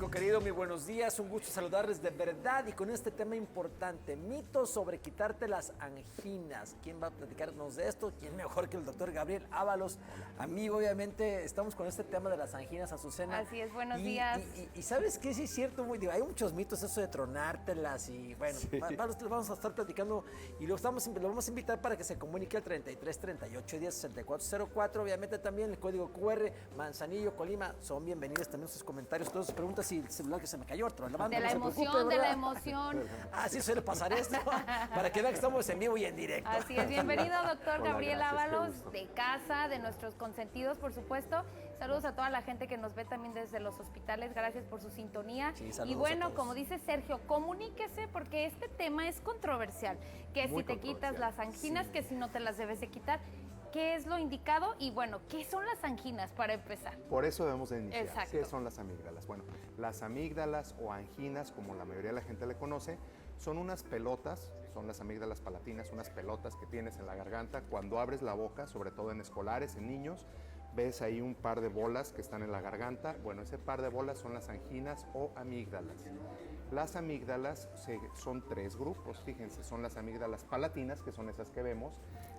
público querido, muy buenos días, un gusto saludarles de verdad y con este tema importante, mitos sobre quitarte las anginas. ¿Quién va a platicarnos de esto? ¿Quién mejor que el doctor Gabriel Ábalos? Amigo, obviamente estamos con este tema de las anginas, Azucena. Así es, buenos días. Y ¿sabes qué? Sí es cierto, hay muchos mitos, eso de tronártelas y bueno, sí. Vamos a estar platicando y lo vamos a invitar para que se comunique al 33 38 10 64 04, obviamente también el código QR, Manzanillo, Colima, son bienvenidos también sus comentarios, todas sus preguntas y el celular que se me cayó, otro. De la emoción. Así suele pasar esto, para que vean que estamos en vivo y en directo. Así es, bienvenido doctor Hola, Gabriel gracias, Ábalos, de casa, de nuestros consentidos, por supuesto. Saludos a toda la gente que nos ve también desde los hospitales, gracias por su sintonía. Sí, y bueno, como dice Sergio, comuníquese porque este tema es controversial, que Muy si te quitas las anginas, que si no te las debes de quitar. ¿Qué es lo indicado? Y bueno, ¿qué son las anginas para empezar? Por eso debemos de iniciar. Exacto. ¿Qué son las amígdalas? Bueno, las amígdalas o anginas, como la mayoría de la gente le conoce, son unas pelotas, son las amígdalas palatinas, unas pelotas que tienes en la garganta. Cuando abres la boca, sobre todo en escolares, en niños, ves ahí un par de bolas que están en la garganta. Bueno, ese par de bolas son las anginas o amígdalas. Las amígdalas son tres grupos, fíjense, son las amígdalas palatinas, que son esas que vemos,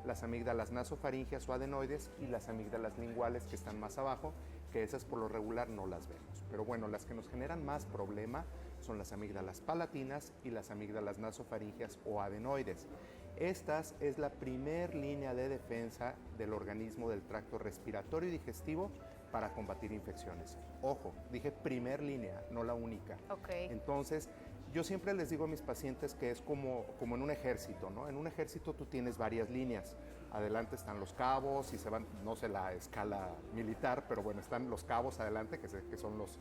las amígdalas nasofaringeas o adenoides y las amígdalas linguales que están más abajo, que esas por lo regular no las vemos. Pero bueno, las que nos generan más problema son las amígdalas palatinas y las amígdalas nasofaringeas o adenoides. Estas es la primer línea de defensa del organismo del tracto respiratorio y digestivo para combatir infecciones. Ojo, dije primer línea, no la única. Okay. Entonces, yo siempre les digo a mis pacientes que es como en un ejército, ¿no? En un ejército tú tienes varias líneas. Adelante están los cabos y se van, no sé la escala militar, pero bueno, están los cabos adelante, que son los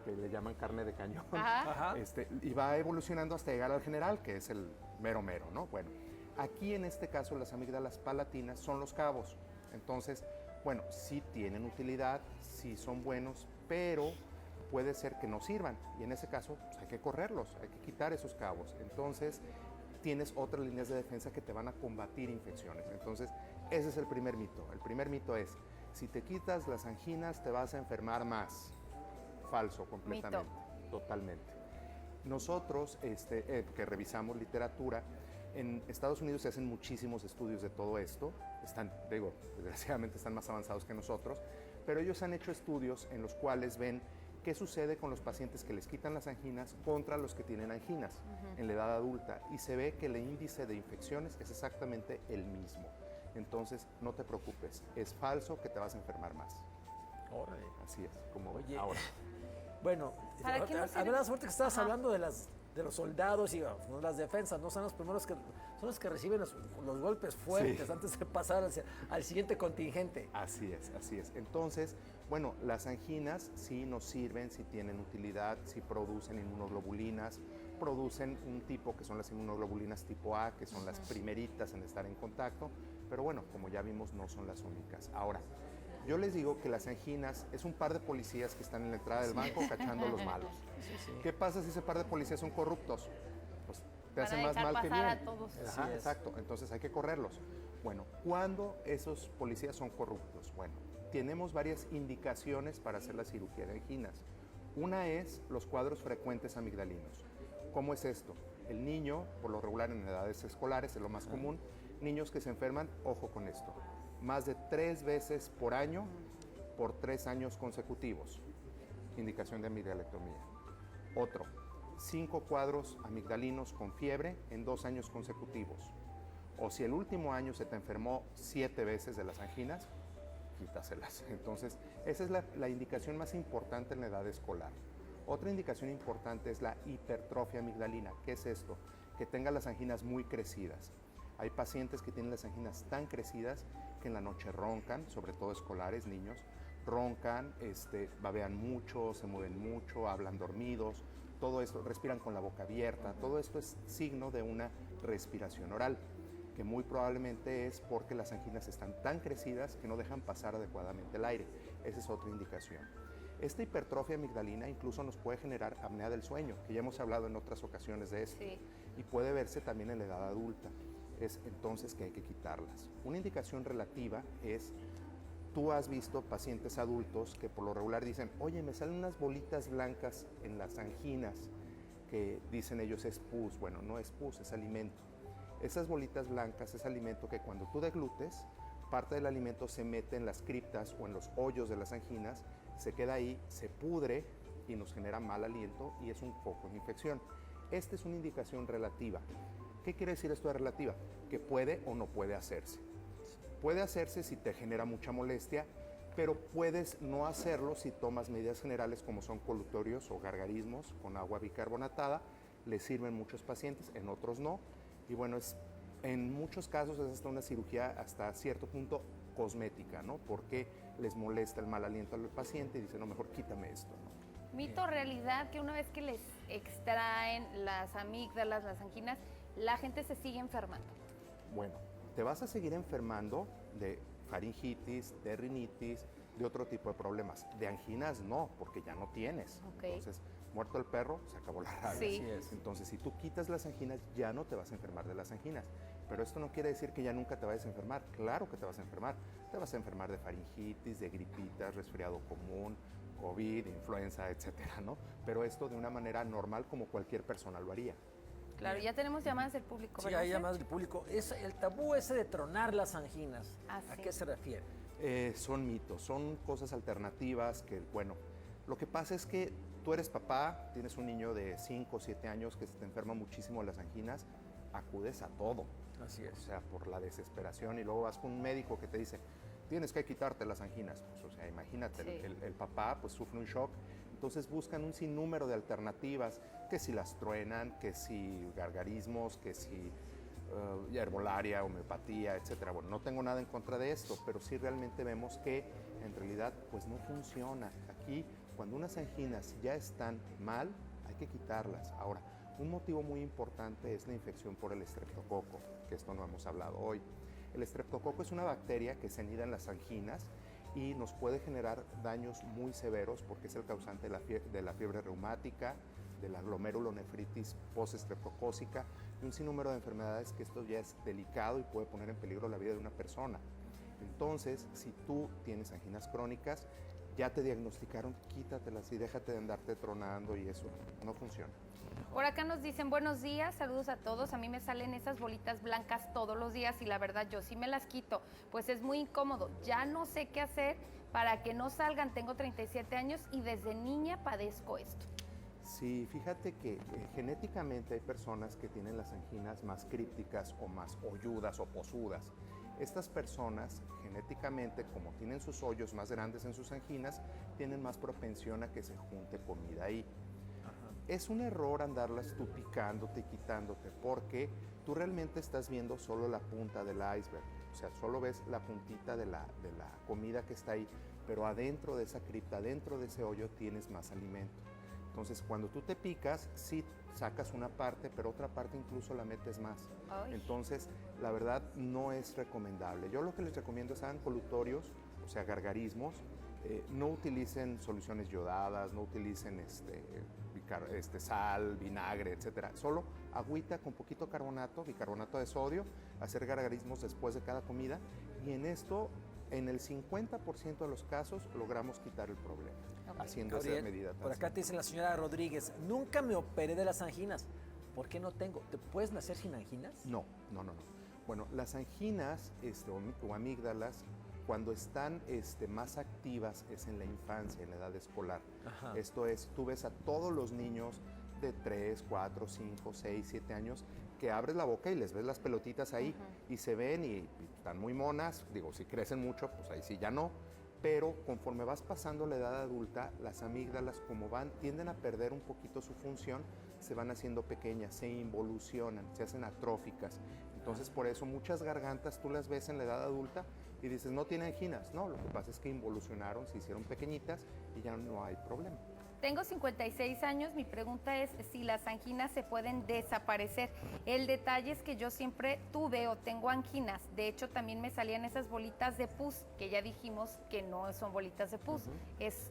que le llaman carne de cañón. Ajá. Y va evolucionando hasta llegar al general, que es el mero mero, ¿no? Bueno, aquí en este caso las amígdalas palatinas son los cabos. Entonces, bueno, sí tienen utilidad, sí son buenos, pero puede ser que no sirvan. Y en ese caso, pues hay que correrlos, hay que quitar esos cabos. Entonces, tienes otras líneas de defensa que te van a combatir infecciones. Entonces, ese es el primer mito. El primer mito es, si te quitas las anginas, te vas a enfermar más. Falso, completamente. Mito. Totalmente. Nosotros, que revisamos literatura, en Estados Unidos se hacen muchísimos estudios de todo esto, desgraciadamente están más avanzados que nosotros, pero ellos han hecho estudios en los cuales ven qué sucede con los pacientes que les quitan las anginas contra los que tienen anginas en la edad adulta y se ve que el índice de infecciones es exactamente el mismo. Entonces, no te preocupes, es falso que te vas a enfermar más. Órale. Así es, como Oye, ahora. Bueno, ¿Para qué nos sirve? la suerte que estabas hablando de los soldados y las defensas, ¿no? Son los primeros son los que reciben los golpes fuertes antes de pasar al siguiente contingente. Así es, así es. Entonces, bueno, las anginas sí nos sirven, sí tienen utilidad, sí producen inmunoglobulinas, producen un tipo que son las inmunoglobulinas tipo A, que son las primeritas en estar en contacto, pero bueno, como ya vimos, no son las únicas. Ahora, yo les digo que las anginas es un par de policías que están en la entrada del banco cachando a los malos. Sí. ¿Qué pasa si ese par de policías son corruptos? Pues te hacen más mal que bien. a todos. Ajá, exacto, entonces hay que correrlos. Bueno, ¿cuándo esos policías son corruptos? Bueno, tenemos varias indicaciones para hacer la cirugía de anginas. Una es los cuadros frecuentes amigdalinos. ¿Cómo es esto? El niño, por lo regular en edades escolares, es lo más común, niños que se enferman, ojo con esto, más de 3 veces por año por 3 años consecutivos. Indicación de amigdalectomía. Otro, 5 cuadros amigdalinos con fiebre en 2 años consecutivos. O si el último año se te enfermó 7 veces de las anginas, quítaselas. Entonces, esa es la indicación más importante en la edad escolar. Otra indicación importante es la hipertrofia amigdalina. ¿Qué es esto? Que tenga las anginas muy crecidas. Hay pacientes que tienen las anginas tan crecidas que en la noche roncan, sobre todo escolares, niños, roncan, babean mucho, se mueven mucho, hablan dormidos, todo esto, respiran con la boca abierta, todo esto es signo de una respiración oral, que muy probablemente es porque las anginas están tan crecidas que no dejan pasar adecuadamente el aire. Esa es otra indicación. Esta hipertrofia amigdalina incluso nos puede generar apnea del sueño, que ya hemos hablado en otras ocasiones de esto, y puede verse también en la edad adulta. Es entonces que hay que quitarlas. Una indicación relativa es Tú has visto pacientes adultos que por lo regular dicen, oye, me salen unas bolitas blancas en las anginas, que dicen ellos es pus. Bueno, no es pus, es alimento. Esas bolitas blancas es alimento que cuando tú deglutes, parte del alimento se mete en las criptas o en los hoyos de las anginas, se queda ahí, se pudre y nos genera mal aliento y es un foco de infección. Esta es una indicación relativa. ¿Qué quiere decir esto de relativa? Que puede o no puede hacerse. Puede hacerse si te genera mucha molestia, pero puedes no hacerlo si tomas medidas generales como son colutorios o gargarismos con agua bicarbonatada. Les sirven muchos pacientes, en otros no. Y bueno, en muchos casos es hasta una cirugía hasta cierto punto cosmética, ¿no? Porque les molesta el mal aliento al paciente y dicen, no, mejor quítame esto, ¿no? Mito, realidad, que una vez que les extraen las amígdalas, las anginas, la gente se sigue enfermando. Bueno, te vas a seguir enfermando de faringitis, de rinitis, de otro tipo de problemas. De anginas no, porque ya no tienes. Okay. Entonces, muerto el perro, se acabó la rabia. Sí. Así es. Entonces, si tú quitas las anginas, ya no te vas a enfermar de las anginas. Pero esto no quiere decir que ya nunca te vayas a enfermar. Claro que te vas a enfermar. Te vas a enfermar de faringitis, de gripitas, resfriado común, COVID, influenza, etcétera, ¿no? Pero esto de una manera normal como cualquier persona lo haría. Claro, ya tenemos llamadas del público, Sí, ¿verdad? hay llamadas del público. Es el tabú ese de tronar las anginas. Ah, ¿A sí. qué se refiere? Son mitos, son cosas alternativas que, bueno, lo que pasa es que tú eres papá, tienes un niño de 5 o 7 años que se te enferma muchísimo de las anginas, acudes a todo. Así O sea, por la desesperación y luego vas con un médico que te dice, tienes que quitarte las anginas. Pues, o sea, imagínate, Sí. el papá pues sufre un shock. Entonces buscan un sinnúmero de alternativas, que si las truenan, que si gargarismos, que si herbolaria, homeopatía, etcétera. Bueno, no tengo nada en contra de esto, pero sí realmente vemos que en realidad pues no funciona. Aquí, cuando unas anginas ya están mal, hay que quitarlas. Ahora, un motivo muy importante es la infección por el estreptococo, que esto no hemos hablado hoy. El estreptococo es una bacteria que se anida en las anginas y nos puede generar daños muy severos porque es el causante de la fiebre reumática, de la glomerulonefritis postestreptocócica y un sinnúmero de enfermedades que esto ya es delicado y puede poner en peligro la vida de una persona. Entonces, si tú tienes anginas crónicas, ya te diagnosticaron, quítatelas y déjate de andarte tronando y eso no funciona. Por acá nos dicen, buenos días, saludos a todos. A mí me salen esas bolitas blancas todos los días y la verdad yo sí me las quito, pues es muy incómodo. Ya no sé qué hacer para que no salgan. Tengo 37 años y desde niña padezco esto. Sí, fíjate que genéticamente hay personas que tienen las anginas más crípticas o más hoyudas o posudas. Estas personas genéticamente, como tienen sus hoyos más grandes en sus anginas, tienen más propensión a que se junte comida ahí. Es un error andarlas tú picándote y quitándote porque tú realmente estás viendo solo la punta del iceberg, o sea, solo ves la puntita de la comida que está ahí, pero adentro de esa cripta, adentro de ese hoyo tienes más alimento. Entonces, cuando tú te picas, sí sacas una parte, pero otra parte incluso la metes más. Ay. Entonces, la verdad no es recomendable. Yo lo que les recomiendo es hagan colutorios, o sea, gargarismos. No utilicen soluciones yodadas, no utilicen sal, vinagre, etcétera. Solo agüita con poquito carbonato, bicarbonato de sodio, hacer gargarismos después de cada comida y en esto, en el 50% de los casos, logramos quitar el problema, haciendo esa Gabriel, medida tan por acá te dice la señora Rodríguez, nunca me operé de las anginas. ¿Por qué no tengo? ¿Te puedes nacer sin anginas? No. Bueno, las anginas o amígdalas, cuando están más activas es en la infancia, en la edad escolar. Ajá. Esto es, tú ves a todos los niños de 3, 4, 5, 6, 7 años que abres la boca y les ves las pelotitas ahí y se ven y están muy monas. Digo, si crecen mucho, pues ahí sí ya no. Pero conforme vas pasando la edad adulta, las amígdalas como tienden a perder un poquito su función, se van haciendo pequeñas, se involucionan, se hacen atróficas. Entonces por eso muchas gargantas tú las ves en la edad adulta y dices, no tiene anginas. No, lo que pasa es que involucionaron, se hicieron pequeñitas y ya no hay problema. Tengo 56 años, mi pregunta es si las anginas se pueden desaparecer. El detalle es que yo siempre tuve o tengo anginas, de hecho también me salían esas bolitas de pus, que ya dijimos que no son bolitas de pus, es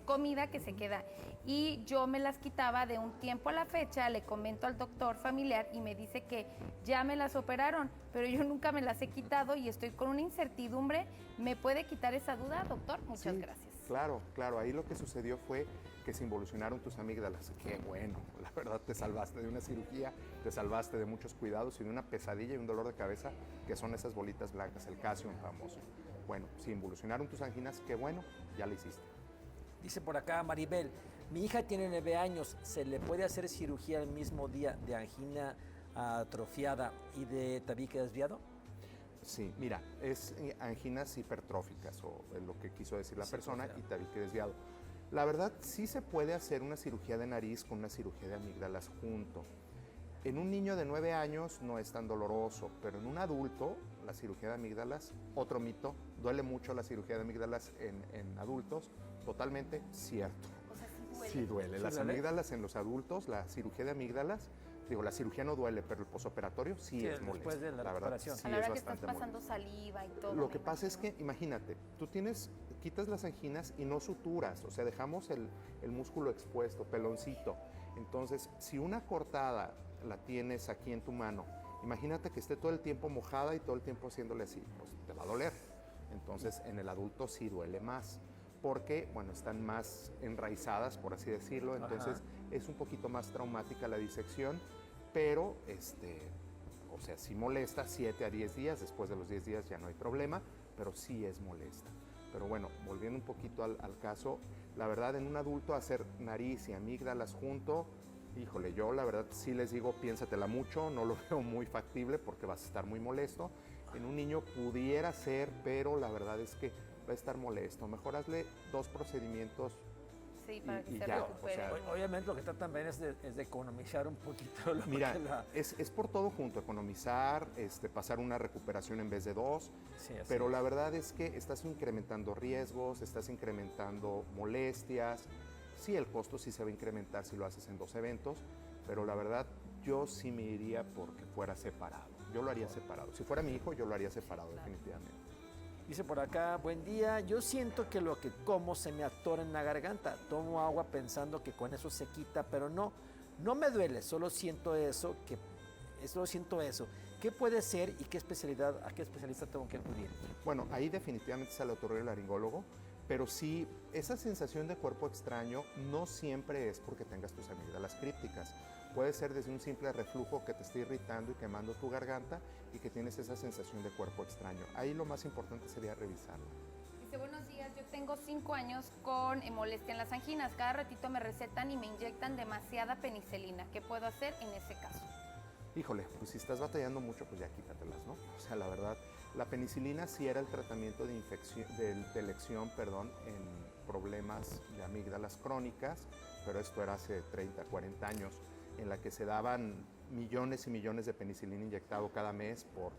comida que se queda. Y yo me las quitaba de un tiempo a la fecha, le comento al doctor familiar y me dice que ya me las operaron, pero yo nunca me las he quitado y estoy con una incertidumbre. ¿Me puede quitar esa duda, doctor? Muchas gracias. Claro, claro. Ahí lo que sucedió fue que se involucionaron tus amígdalas. Qué bueno, la verdad te salvaste de una cirugía, te salvaste de muchos cuidados y de una pesadilla y un dolor de cabeza que son esas bolitas blancas, el calcium famoso. Bueno, si involucionaron tus anginas, qué bueno, ya lo hiciste. Dice por acá Maribel, mi hija tiene 9 años, ¿se le puede hacer cirugía el mismo día de angina atrofiada y de tabique desviado? Sí, mira, es anginas hipertróficas o es lo que quiso decir la persona y tabique desviado. La verdad, sí se puede hacer una cirugía de nariz con una cirugía de amígdalas junto. En un niño de 9 años no es tan doloroso, pero en un adulto, la cirugía de amígdalas, otro mito, duele mucho la cirugía de amígdalas en adultos, totalmente cierto. O sea, sí duele. Sí duele. ¿Sí Las duele? amígdalas en los adultos, la cirugía de amígdalas, digo, la cirugía no duele, pero el posoperatorio sí es molesto. Después de la verdad, recuperación. sí A la hora es que estás bastante pasando molesto. saliva y todo. Lo me que pasa es imagino. que, imagínate, tú quitas las anginas y no suturas, o sea, dejamos el músculo expuesto, peloncito. Entonces, si una cortada la tienes aquí en tu mano, imagínate que esté todo el tiempo mojada y todo el tiempo haciéndole así, pues te va a doler. Entonces, en el adulto sí duele más, porque, bueno, están más enraizadas, por así decirlo, entonces es un poquito más traumática la disección, pero, o sea, sí molesta 7 a 10 días, después de los 10 días ya no hay problema, pero sí es molesta. Pero bueno, volviendo un poquito al caso, la verdad en un adulto hacer nariz y amígdalas junto, híjole, yo la verdad sí les digo, piénsatela mucho, no lo veo muy factible porque vas a estar muy molesto. En un niño pudiera ser, pero la verdad es que va a estar molesto. Mejor hazle 2 procedimientos. Sí, para que y se ya, recupere. o sea, Obviamente lo que tratan también es de economizar un poquito lo Mira, que la... es por todo junto, economizar, pasar una recuperación en vez de 2, Sí, así pero es. la verdad es que estás incrementando riesgos, estás incrementando molestias. Sí, el costo sí se va a incrementar si lo haces en 2 eventos, pero la verdad yo sí me iría porque fuera separado. Yo lo haría separado. Si fuera mi hijo, yo lo haría separado, definitivamente. Dice por acá, buen día, yo siento que lo que como se me atora en la garganta. Tomo agua pensando que con eso se quita, pero no me duele, solo siento eso. ¿Qué puede ser y a qué especialista tengo que acudir? Bueno, ahí definitivamente se le otorga el laringólogo, pero sí, esa sensación de cuerpo extraño no siempre es porque tengas tus amígdalas crípticas. Puede ser desde un simple reflujo que te esté irritando y quemando tu garganta y que tienes esa sensación de cuerpo extraño. Ahí lo más importante sería revisarlo. Dice, buenos días, yo tengo 5 años con molestia en las anginas. Cada ratito me recetan y me inyectan demasiada penicilina. ¿Qué puedo hacer en ese caso? Híjole, pues si estás batallando mucho, pues ya quítatelas, ¿no? O sea, la verdad, la penicilina sí era el tratamiento de infección, de elección, en problemas de amígdalas crónicas, pero esto era hace 30, 40 años, en la que se daban millones y millones de penicilina inyectado cada mes por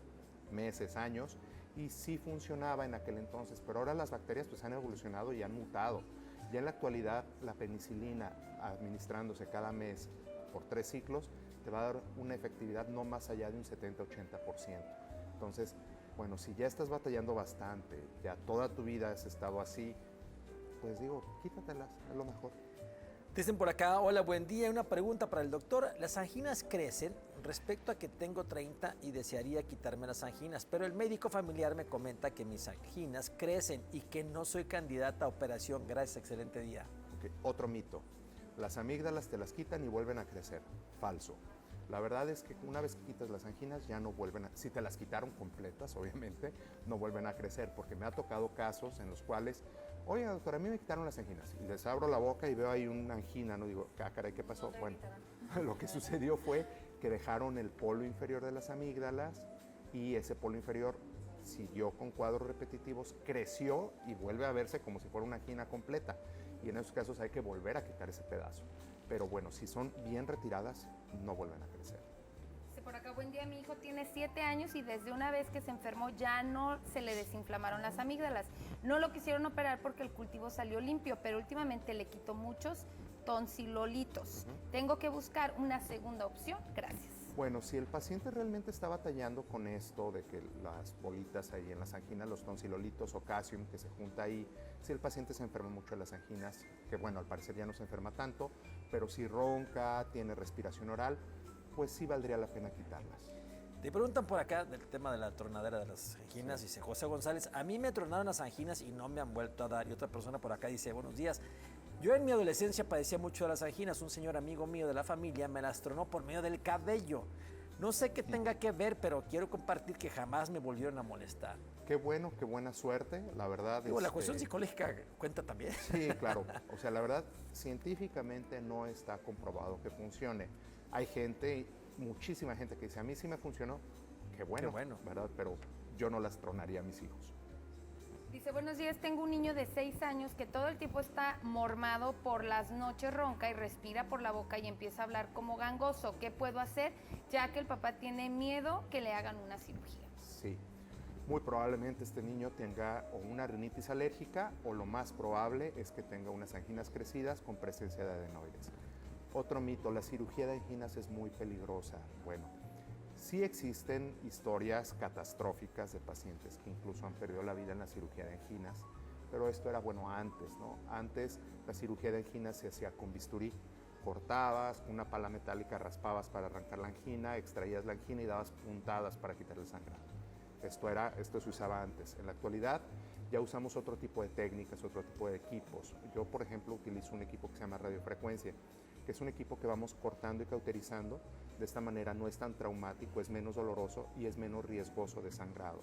meses, años, y sí funcionaba en aquel entonces, pero ahora las bacterias pues han evolucionado y han mutado. Ya en la actualidad la penicilina administrándose cada mes por 3 ciclos te va a dar una efectividad no más allá de un 70-80%. Entonces, bueno, si ya estás batallando bastante, ya toda tu vida has estado así, pues digo, quítatelas, es lo mejor. Dicen por acá, hola, buen día. Una pregunta para el doctor. Las anginas crecen respecto a que tengo 30 y desearía quitarme las anginas, pero el médico familiar me comenta que mis anginas crecen y que no soy candidata a operación. Gracias, excelente día. Okay. Otro mito. Las amígdalas te las quitan y vuelven a crecer. Falso. La verdad es que una vez que quitas las anginas ya no vuelven a... Si te las quitaron completas, obviamente, no vuelven a crecer, porque me ha tocado casos en los cuales, oye, doctor, a mí me quitaron las anginas, y les abro la boca y veo ahí una angina, no digo, caray, ¿qué pasó? Bueno, lo que sucedió fue que dejaron el polo inferior de las amígdalas y ese polo inferior siguió con cuadros repetitivos, creció y vuelve a verse como si fuera una angina completa. Y en esos casos hay que volver a quitar ese pedazo. Pero bueno, si son bien retiradas, no vuelven a crecer. por acá, buen día, mi hijo tiene 7 años y desde una vez que se enfermó ya no se le desinflamaron las amígdalas. No lo quisieron operar porque el cultivo salió limpio, pero últimamente le quitó muchos tonsilolitos. Tengo que buscar una segunda opción, gracias. Bueno, si el paciente realmente está batallando con esto de que las bolitas ahí en las anginas, los tonsilolitos o calcium que se junta ahí, si el paciente se enferma mucho de las anginas, que bueno, al parecer ya no se enferma tanto, pero si ronca, tiene respiración oral, pues sí valdría la pena quitarlas. Te preguntan por acá del tema de la tronadera de las anginas, dice José González, a mí me tronaron las anginas y no me han vuelto a dar. Y otra persona por acá dice, buenos días, yo en mi adolescencia padecía mucho de las anginas, un señor amigo mío de la familia me las tronó por medio del cabello. No sé qué tenga que ver, pero quiero compartir que jamás me volvieron a molestar. Qué bueno, qué buena suerte, la verdad. Digo, la cuestión psicológica cuenta también. Sí, claro. O sea, la verdad, científicamente no está comprobado que funcione. Hay gente, muchísima gente que dice, a mí sí me funcionó, qué bueno, ¿verdad? Pero yo no las tronaría a mis hijos. Dice, buenos días, tengo un niño de 6 años que todo el tiempo está mormado, por las noches ronca y respira por la boca y empieza a hablar como gangoso. ¿Qué puedo hacer? Ya que el papá tiene miedo que le hagan una cirugía. Sí, muy probablemente este niño tenga o una rinitis alérgica o lo más probable es que tenga unas anginas crecidas con presencia de adenoides. Otro mito, la cirugía de anginas es muy peligrosa. Bueno, sí existen historias catastróficas de pacientes que incluso han perdido la vida en la cirugía de anginas, pero esto era bueno antes, ¿no? Antes la cirugía de anginas se hacía con bisturí, cortabas, con una pala metálica raspabas para arrancar la angina, extraías la angina y dabas puntadas para quitar el sangrado. Esto se usaba antes. En la actualidad ya usamos otro tipo de técnicas, otro tipo de equipos. Yo, por ejemplo, utilizo un equipo que se llama radiofrecuencia, que es un equipo que vamos cortando y cauterizando. De esta manera no es tan traumático, es menos doloroso y es menos riesgoso de sangrado.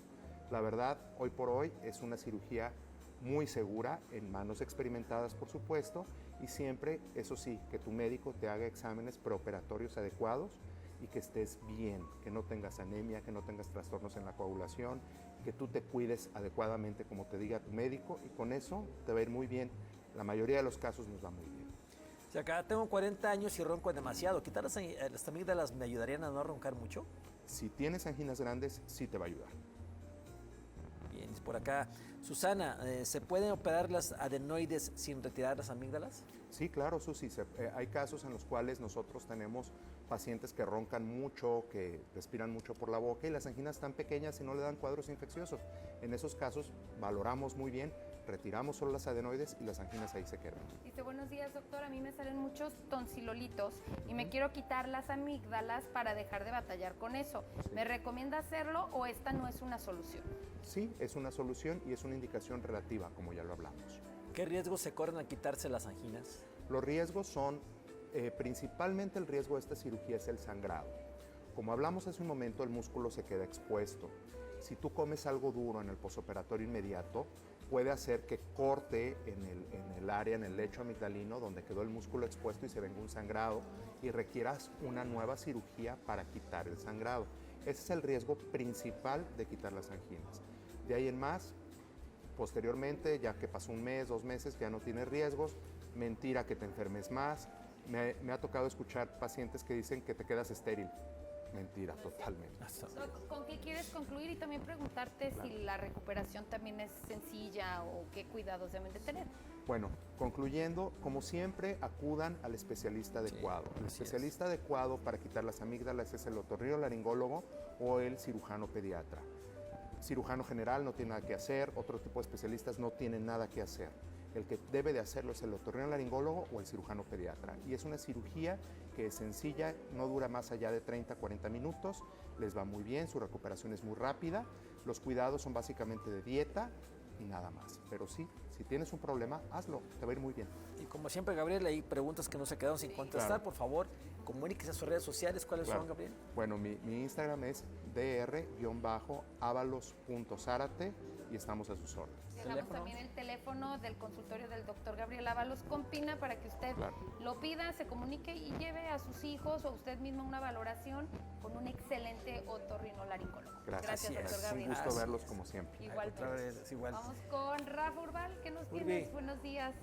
La verdad, hoy por hoy es una cirugía muy segura, en manos experimentadas por supuesto, y siempre, eso sí, que tu médico te haga exámenes preoperatorios adecuados y que estés bien, que no tengas anemia, que no tengas trastornos en la coagulación, que tú te cuides adecuadamente como te diga tu médico y con eso te va a ir muy bien. La mayoría de los casos nos va muy bien. Si acá tengo 40 años y ronco demasiado, ¿quitar las amígdalas me ayudarían a no roncar mucho? Si tienes anginas grandes, sí te va a ayudar. Bien, por acá, Susana, ¿se pueden operar las adenoides sin retirar las amígdalas? Sí, claro, Susi. Hay casos en los cuales nosotros tenemos pacientes que roncan mucho, que respiran mucho por la boca y las anginas están pequeñas y no le dan cuadros infecciosos. En esos casos valoramos muy bien, retiramos solo las adenoides y las anginas ahí se quedan. Dice, buenos días, doctor, a mí me salen muchos tonsilolitos y me quiero quitar las amígdalas para dejar de batallar con eso. Sí. ¿Me recomienda hacerlo o esta no es una solución? Sí, es una solución y es una indicación relativa, como ya lo hablamos. ¿Qué riesgos se corren al quitarse las anginas? Los riesgos son, principalmente el riesgo de esta cirugía es el sangrado. Como hablamos hace un momento, el músculo se queda expuesto. Si tú comes algo duro en el posoperatorio inmediato, puede hacer que corte en el área, en el lecho amigdalino, donde quedó el músculo expuesto y se venga un sangrado y requieras una nueva cirugía para quitar el sangrado. Ese es el riesgo principal de quitar las anginas. De ahí en más, posteriormente, ya que pasó un mes, 2 meses, ya no tienes riesgos, mentira que te enfermes más. Me ha tocado escuchar pacientes que dicen que te quedas estéril. Mentira, totalmente. ¿Con qué quieres concluir? Y también preguntarte si la recuperación también es sencilla o qué cuidados deben de tener. Bueno, concluyendo, como siempre, acudan al especialista adecuado. El especialista adecuado para quitar las amígdalas es el otorrinolaringólogo o el cirujano pediatra. Cirujano general no tiene nada que hacer, otro tipo de especialistas no tienen nada que hacer. El que debe de hacerlo es el otorrinolaringólogo o el cirujano pediatra. Y es una cirugía que es sencilla, no dura más allá de 30, 40 minutos, les va muy bien, su recuperación es muy rápida, los cuidados son básicamente de dieta y nada más. Pero sí, si tienes un problema, hazlo, te va a ir muy bien. Y como siempre, Gabriel, hay preguntas que no se quedaron sin contestar. Claro. Por favor, comuníquese a sus redes sociales. ¿Cuáles son, Gabriel? Bueno, mi Instagram es dr-avalos.zárate y estamos a sus órdenes. Dejamos ¿Teléfono? también el teléfono del consultorio del doctor Gabriel Ábalos con Pina para que usted lo pida, se comunique y lleve a sus hijos o usted mismo una valoración con un excelente otorrinolaringólogo. Gracias, doctor Gabriel. Un gusto verlos como siempre. Igual. Otra vez, es igual. Vamos con Rafa Urbal, ¿qué nos tienes? Buenos días.